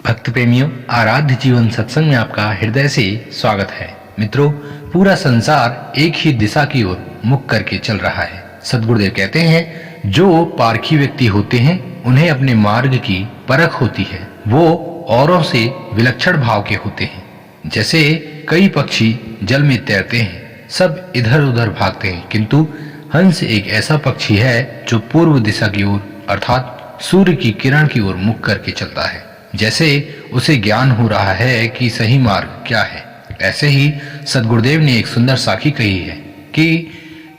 भक्त प्रेमियों, आराध्य जीवन सत्संग में आपका हृदय से स्वागत है। मित्रों, पूरा संसार एक ही दिशा की ओर मुख करके चल रहा है। सद्गुरुदेव कहते हैं, जो पारखी व्यक्ति होते हैं उन्हें अपने मार्ग की परख होती है। वो औरों से विलक्षण भाव के होते हैं। जैसे कई पक्षी जल में तैरते हैं, सब इधर उधर भागते हैं, किंतु हंस एक ऐसा पक्षी है जो पूर्व दिशा की ओर अर्थात सूर्य की किरण की ओर मुख करके चलता है। जैसे उसे ज्ञान हो रहा है कि सही मार्ग क्या है, ऐसे ही सद्गुरुदेव ने एक सुंदर साखी कही है कि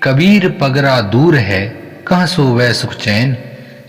कबीर पगरा दूर है, कहाँ सोवै सुख चैन,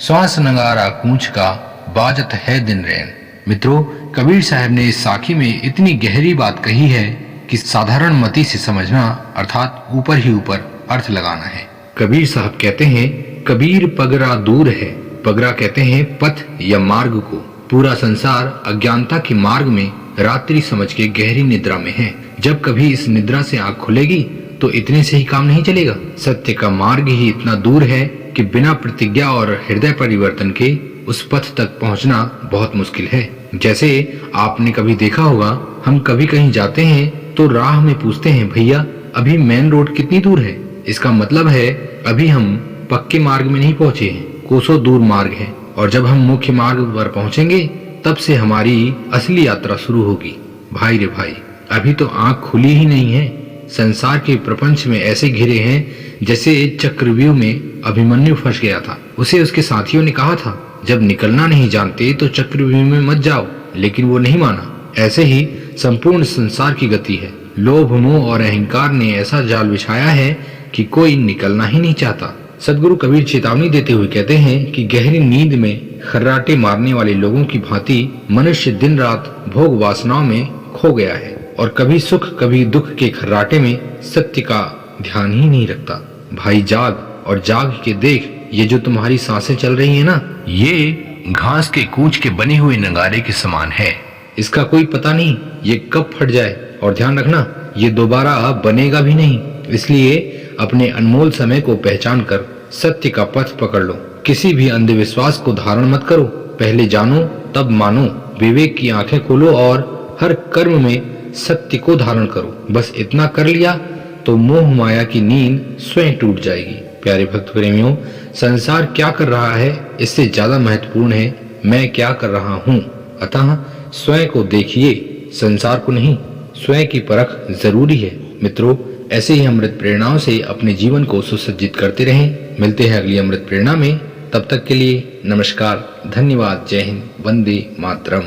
श्वास नगारा कूंच का, बाजत है दिन रैन। मित्रों, कबीर साहब ने इस साखी में इतनी गहरी बात कही है कि साधारण मति से समझना अर्थात ऊपर ही ऊपर अर्थ लगाना है। कबीर साहब कहते हैं, कबीर पगरा दूर है। पगरा कहते हैं पथ या मार्ग को। पूरा संसार अज्ञानता के मार्ग में रात्रि समझ के गहरी निद्रा में है। जब कभी इस निद्रा से आंख खुलेगी तो इतने से ही काम नहीं चलेगा। सत्य का मार्ग ही इतना दूर है कि बिना प्रतिज्ञा और हृदय परिवर्तन के उस पथ तक पहुंचना बहुत मुश्किल है। जैसे आपने कभी देखा होगा, हम कभी कहीं जाते हैं तो राह में पूछते हैं, भैया अभी मेन रोड कितनी दूर है। इसका मतलब है अभी हम पक्के मार्ग में नहीं पहुंचे हैं, कोसों दूर मार्ग है। और जब हम मुख्य मार्ग पर पहुंचेंगे तब से हमारी असली यात्रा शुरू होगी। भाई रे भाई, अभी तो आंख खुली ही नहीं है। संसार के प्रपंच में ऐसे घिरे हैं जैसे चक्रव्यूह में अभिमन्यु फंस गया था। उसे उसके साथियों ने कहा था, जब निकलना नहीं जानते तो चक्रव्यूह में मत जाओ, लेकिन वो नहीं माना। ऐसे ही संपूर्ण संसार की गति है। लोभ, मोह और अहंकार ने ऐसा जाल बिछाया है कि कोई निकलना ही नहीं चाहता। सदगुरु कबीर चेतावनी देते हुए कहते हैं कि गहरी नींद में खर्राटे मारने वाले लोगों की भांति मनुष्य दिन रात भोग वासनाओं में खो गया है और कभी सुख कभी दुख के खर्राटे में सत्य का ध्यान ही नहीं रखता। भाई जाग और जाग के देख, ये जो तुम्हारी सांसें चल रही है ना, ये घास के कूच के बने हुए नगारे के समान है। इसका कोई पता नहीं ये कब फट जाए, और ध्यान रखना ये दोबारा बनेगा भी नहीं। इसलिए अपने अनमोल समय को पहचान कर सत्य का पथ पकड़ लो। किसी भी अंधविश्वास को धारण मत करो। पहले जानो तब मानो। विवेक की आंखें खोलो और हर कर्म में सत्य को धारण करो। बस इतना कर लिया तो मोह माया की नींद स्वयं टूट जाएगी। प्यारे भक्त प्रेमियों, संसार क्या कर रहा है इससे ज्यादा महत्वपूर्ण है मैं क्या कर रहा हूँ। अतः स्वयं को देखिए, संसार को नहीं। स्वयं की परख जरूरी है। मित्रों, ऐसे ही अमृत प्रेरणाओं से अपने जीवन को सुसज्जित करते रहें। मिलते हैं अगली अमृत प्रेरणा में। तब तक के लिए नमस्कार, धन्यवाद, जय हिंद, वंदे मातरम।